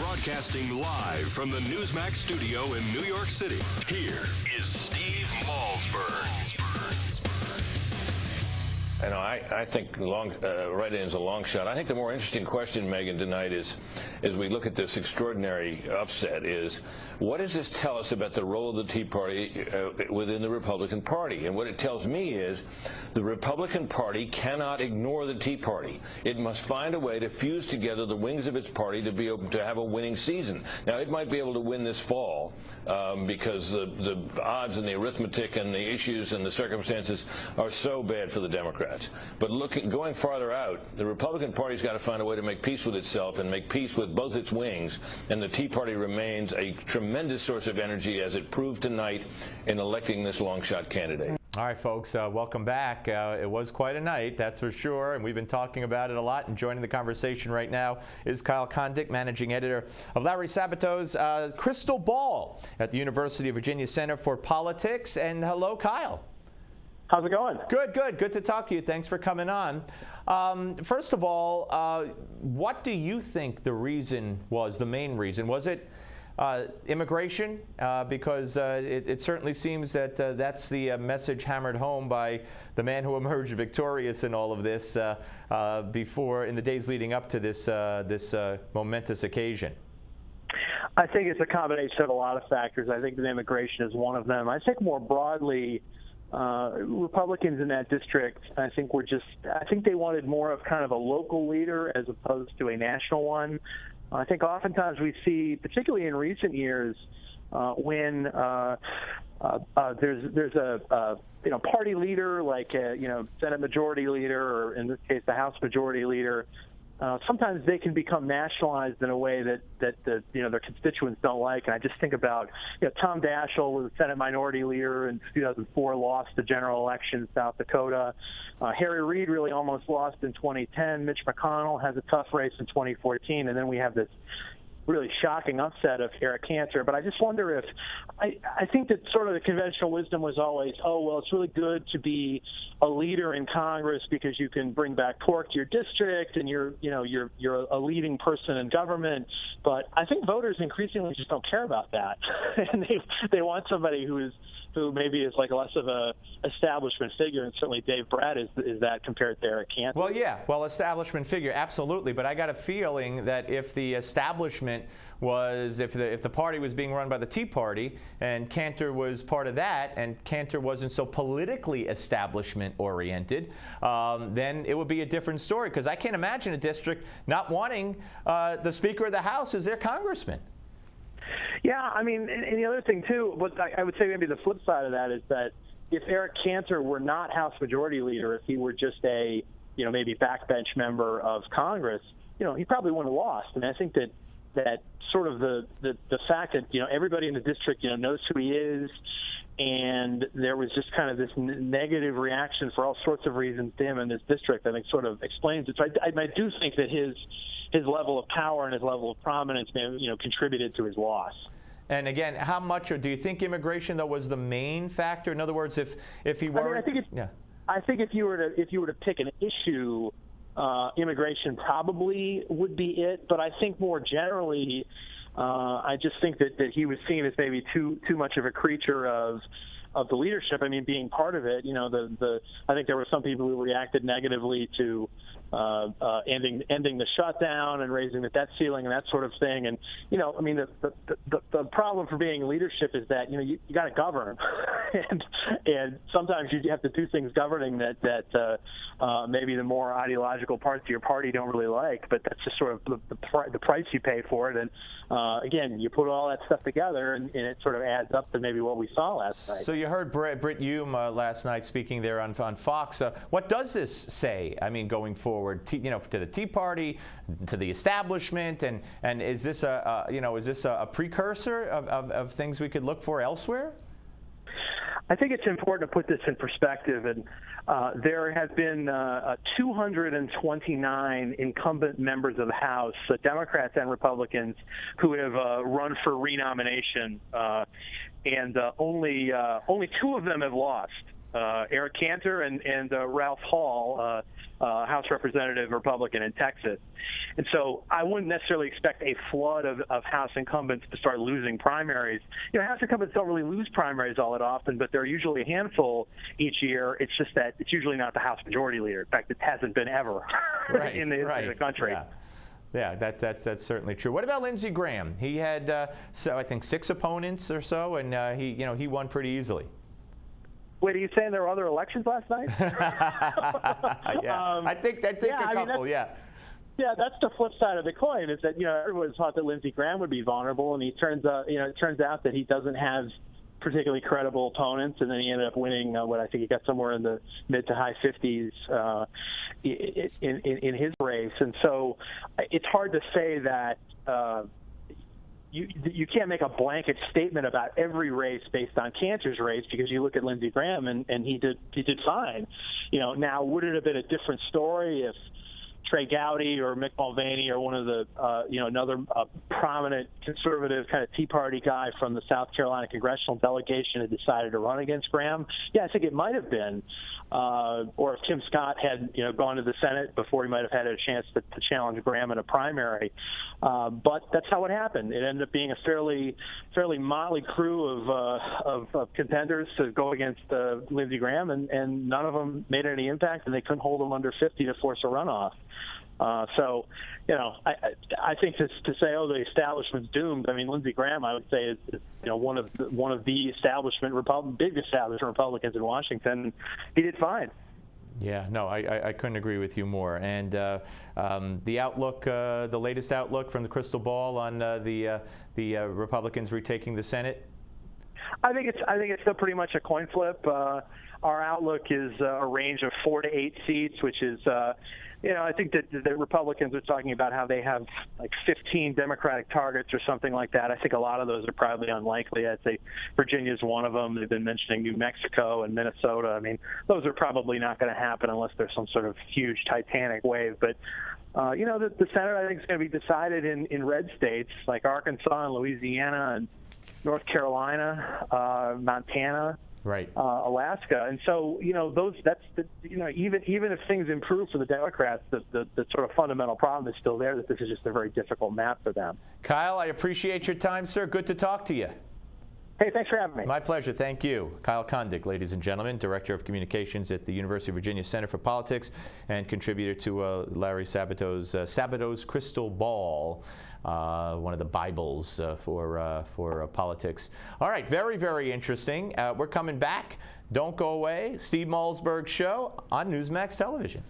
Broadcasting live from the Newsmax studio in New York City, here is Steve Malzberg. I know, I think write-in is a long shot. I think the more interesting question, Megan, tonight is, as we look at this extraordinary upset, is what does this tell us about the role of the Tea Party within the Republican Party? And what it tells me is the Republican Party cannot ignore the Tea Party. It must find a way to fuse together the wings of its party to be able to have a winning season. Now, it might be able to win this fall because the odds and the arithmetic and the issues and the circumstances are so bad for the Democrats. But going farther out, the Republican Party's got to find a way to make peace with itself and make peace with both its wings, and the Tea Party remains a tremendous source of energy, as it proved tonight in electing this long-shot candidate. All right, folks, welcome back. It was quite a night, that's for sure, and we've been talking about it a lot. And joining the conversation right now is Kyle Kondik, managing editor of Larry Sabato's Crystal Ball at the University of Virginia Center for Politics. And hello, Kyle. How's it going? Good, good. Good to talk to you. Thanks for coming on. First of all, what do you think the reason was, the main reason? Was it immigration? Because it certainly seems that that's the message hammered home by the man who emerged victorious in all of this before, in the days leading up to this momentous occasion. I think it's a combination of a lot of factors. I think that immigration is one of them. I think more broadly, Republicans in that district, I think they wanted more of kind of a local leader as opposed to a national one. I think oftentimes we see, particularly in recent years, when there's a party leader like Senate Majority Leader, or in this case the House Majority Leader. Sometimes they can become nationalized in a way that their constituents don't like. And I just think about Tom Daschle was the Senate Minority Leader in 2004, lost the general election in South Dakota. Harry Reid really almost lost in 2010. Mitch McConnell has a tough race in 2014, and then we have this really shocking upset of Eric Cantor. But I just wonder if I think that sort of the conventional wisdom was always, oh, well, it's really good to be a leader in Congress because you can bring back pork to your district and you're a leading person in government. But I think voters increasingly just don't care about that. And they want somebody who maybe is like less of a establishment figure, and certainly Dave Brat is that compared to Eric Cantor. Well, yeah, establishment figure, absolutely. But I got a feeling that if the establishment was, if the party was being run by the Tea Party, and Cantor was part of that, and Cantor wasn't so politically establishment-oriented, then it would be a different story. Because I can't imagine a district not wanting the Speaker of the House as their congressman. Yeah, I mean, and the other thing, too, but I would say maybe the flip side of that is that if Eric Cantor were not House Majority Leader, if he were just a, maybe backbench member of Congress, he probably wouldn't have lost. And I think that sort of the fact that, everybody in the district, knows who he is, and there was just kind of this negative reaction for all sorts of reasons to him in this district, I think sort of explains it. So I do think that his level of power and his level of prominence may have, contributed to his loss. And again, how much, or do you think immigration though was the main factor? In other words, if he were, I think if you were to pick an issue, immigration probably would be it. But I think more generally, I just think that he was seen as maybe too much of a creature of the leadership. I mean, being part of it, I think there were some people who reacted negatively to ending the shutdown and raising the debt ceiling and that sort of thing. And I mean, the problem for being leadership is that you got to govern, and sometimes you have to do things governing that maybe the more ideological parts of your party don't really like. But that's just sort of the price you pay for it. And again, you put all that stuff together, and it sort of adds up to maybe what we saw last night. So you heard Brit Hume last night speaking there on Fox. What does this say? I mean, going forward, to the Tea Party, to the establishment, and is this a precursor of things we could look for elsewhere? I think it's important to put this in perspective, and there have been 229 incumbent members of the House, Democrats and Republicans, who have run for renomination, and only two of them have lost. Eric Cantor and Ralph Hall, House Representative Republican in Texas. And so I wouldn't necessarily expect a flood of House incumbents to start losing primaries. House incumbents don't really lose primaries all that often, but they're usually a handful each year. It's just that it's usually not the House Majority Leader. In fact, it hasn't been ever in the history of the country. Yeah, that's certainly true. What about Lindsey Graham? He had, I think, 6 opponents or so, and he won pretty easily. Wait, are you saying there were other elections last night? Yeah, I think a couple. Yeah, that's the flip side of the coin. Is that everyone thought that Lindsey Graham would be vulnerable, and it turns out that he doesn't have particularly credible opponents, and then he ended up winning what I think he got somewhere in the mid to high 50s in his race. And so it's hard to say that. You can't make a blanket statement about every race based on Cantor's race, because you look at Lindsey Graham and he did fine. Now, would it have been a different story if Trey Gowdy or Mick Mulvaney or one of the another prominent conservative kind of Tea Party guy from the South Carolina congressional delegation had decided to run against Graham? Yeah, I think it might have been. Or if Tim Scott had gone to the Senate before, he might have had a chance to challenge Graham in a primary. But that's how it happened. It ended up being a fairly motley crew of contenders to go against Lindsey Graham, and none of them made any impact, and they couldn't hold him under 50 to force a runoff. So, I think to say, oh, the establishment's doomed. I mean, Lindsey Graham, I would say, is one of the big establishment Republicans in Washington. He did fine. Yeah, no, I couldn't agree with you more. And the outlook, the latest outlook from the crystal ball on the Republicans retaking the Senate. I think it's still pretty much a coin flip. Our outlook is a range of 4 to 8 seats, which is. I think that the Republicans are talking about how they have like 15 Democratic targets or something like that. I think a lot of those are probably unlikely. I'd say Virginia's one of them. They've been mentioning New Mexico and Minnesota. I mean, those are probably not going to happen unless there's some sort of huge Titanic wave. But, the Senate, I think, is going to be decided in red states like Arkansas and Louisiana and North Carolina, Montana. Right. Alaska, and so even if things improve for the Democrats, the sort of fundamental problem is still there, that this is just a very difficult map for them. Kyle, I appreciate your time, sir. Good to talk to you. Hey, thanks for having me. My pleasure. Thank you. Kyle Kondik, ladies and gentlemen, Director of Communications at the University of Virginia Center for Politics and contributor to Larry Sabato's Crystal Ball. One of the Bibles for politics. All right, very, very interesting. We're coming back. Don't go away. Steve Malzberg Show on Newsmax Television.